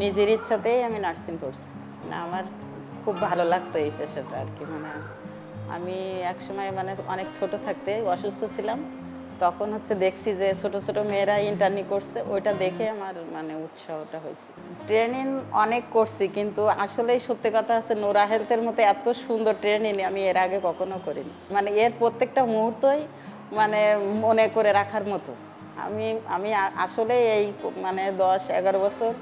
নিজের ইচ্ছাতেই আমি নার্সিং করছি। না আমার খুব ভালো লাগতো এই পেশাটা আর কি। মানে আমি একসময় মানে অনেক ছোট থাকতে অসুস্থ ছিলাম, তখন হচ্ছে দেখছি যে ছোট ছোট মেয়েরা ইন্টার্নি করছে, ওইটা দেখে আমার মানে উৎসাহটা হয়েছে। ট্রেনিং অনেক করছি, কিন্তু আসলেই সত্যি কথা আছে, নোরা হেলথের মতো এত সুন্দর ট্রেনিং আমি এর আগে কখনো করিনি। মানে এর প্রত্যেকটা মুহূর্তই মানে মনে করে রাখার মতো। আমি আমি আসলে এই মানে 10-11 বছর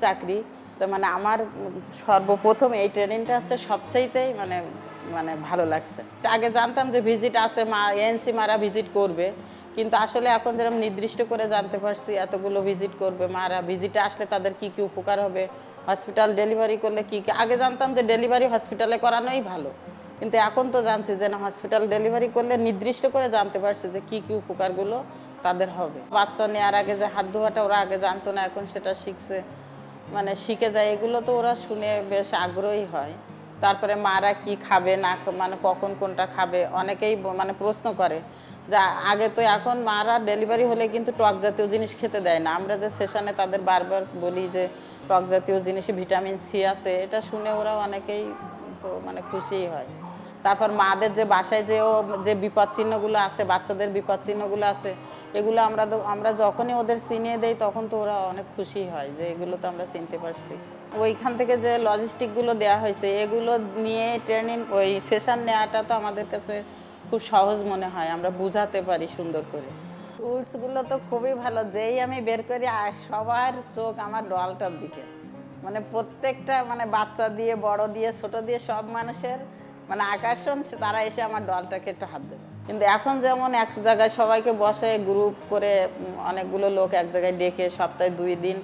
চাকরি, তো মানে আমার সর্বপ্রথম এই ট্রেনিংটা হচ্ছে সবচাইতেই মানে মানে ভালো লাগছে। আগে জানতাম যে ভিজিট আছে, মা এএনসি মারা ভিজিট করবে, কিন্তু আসলে এখন যেরকম নির্দিষ্ট করে জানতে পারছি এতগুলো ভিজিট করবে মারা, ভিজিটে আসলে তাদের কি কি উপকার হবে, হসপিটাল ডেলিভারি করলে কি কি। আগে জানতাম যে ডেলিভারি হসপিটালে করানোই ভালো, কিন্তু এখন তো জানছি যে না, হসপিটাল ডেলিভারি করলে নির্দিষ্ট করে জানতে পারছি যে কি কি উপকারগুলো তাদের হবে। বাচ্চা নেওয়ার আগে যে হাত ধোয়াটা ওরা আগে জানতো না, এখন সেটা শিখছে, মানে শিখে যায়। এগুলো তো ওরা শুনে বেশ আগ্রহী হয়। তারপরে মারা কি খাবে না মানে কখন কোনটা খাবে, অনেকেই মানে প্রশ্ন করে যে আগে তো, এখন মারা ডেলিভারি হলে কিন্তু টক জাতীয় জিনিস খেতে দেয় না। আমরা যে সেশনে তাদের বারবার বলি যে টক জাতীয় জিনিসে ভিটামিন সি আছে, এটা শুনে ওরা অনেকেই তো মানে খুশিই হয়। তারপর মাদের যে বাসায় যে বিপদ চিহ্নগুলো আছে, বাচ্চাদের বিপদ চিহ্নগুলো আছে, এগুলো আমরা যখনই ওদের চিনিয়ে দেই তখন তো ওরা অনেক খুশি হয় যে এগুলো তো আমরা চিনতে পারছি। ওইখান থেকে যে লজিস্টিকগুলো দেওয়া হয়েছে, এগুলো নিয়ে ট্রেনিং ওই সেশন নেওয়াটা তো আমাদের কাছে খুব সহজ মনে হয়, আমরা বুঝাতে পারি সুন্দর করে। টুলসগুলো তো খুবই ভালো, যেই আমি বের করি সবার চোখ আমার ডলটার দিকে। মানে প্রত্যেকটা মানে বাচ্চা দিয়ে বড় দিয়ে ছোট দিয়ে সব মানুষের মানে আকর্ষণ, তারা এসে আমার ডলটাকে একটু হাত দেবে। কিন্তু এখন যেমন এক জায়গায় সবাইকে বসে গ্রুপ করে অনেকগুলো লোক এক জায়গায় ডেকে সপ্তাহে 2 দিন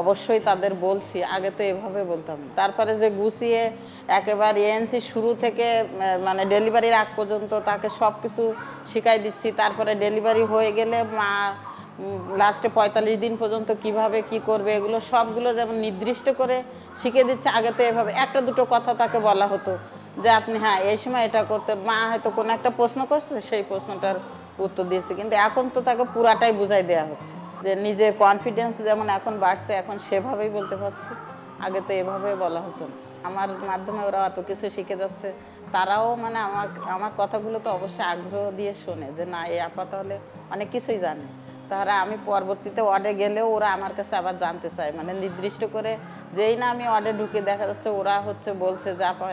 অবশ্যই তাদের বলছি, আগে তো এভাবে বলতাম না। তারপরে যে গুছিয়ে একেবারে এএনসি শুরু থেকে মানে ডেলিভারির আগ পর্যন্ত তাকে সব কিছু শিখাই দিচ্ছি। তারপরে ডেলিভারি হয়ে গেলে মা লাস্টে 45 দিন পর্যন্ত কিভাবে কি করবে, এগুলো সবগুলো যেমন নির্দিষ্ট করে শিখে দিচ্ছে। আগে তো এভাবে একটা দুটো কথা তাকে বলা হতো যে আপনি হ্যাঁ এই সময় এটা করতে, মা হয়তো কোনো একটা প্রশ্ন করছে সেই প্রশ্নটার উত্তর দিয়েছে, কিন্তু এখন তো তাকে পুরাটাই বুঝাই দেওয়া হচ্ছে। যে নিজের কনফিডেন্স যেমন এখন বাড়ছে, এখন সেভাবেই বলতে পারছি, আগে তো এভাবে বলা হতো না। আমার মাধ্যমে ওরা এত কিছু শিখে যাচ্ছে, তারাও মানে আমার কথাগুলো তো অবশ্যই আগ্রহ দিয়ে শোনে যে না এই আপা তাহলে অনেক কিছুই জানে। তারা আমি পরবর্তীতে ওয়ার্ডে গেলেও ওরা আমার কাছে আবার জানতে চায়, মানে নির্দিষ্ট করে যেই না আমি ওয়ার্ডে ঢুকে দেখা যাচ্ছে ওরা হচ্ছে বলছে যে আপা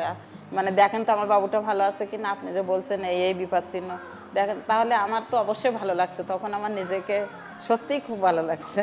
মানে দেখেন তো আমার বাবুটা ভালো আছে কি না, আপনি যে বলছেন এই এই বিপদ চিহ্ন দেখেন, তাহলে আমার তো অবশ্যই ভালো লাগছে, তখন আমার নিজেকে সত্যিই খুব ভালো লাগছে।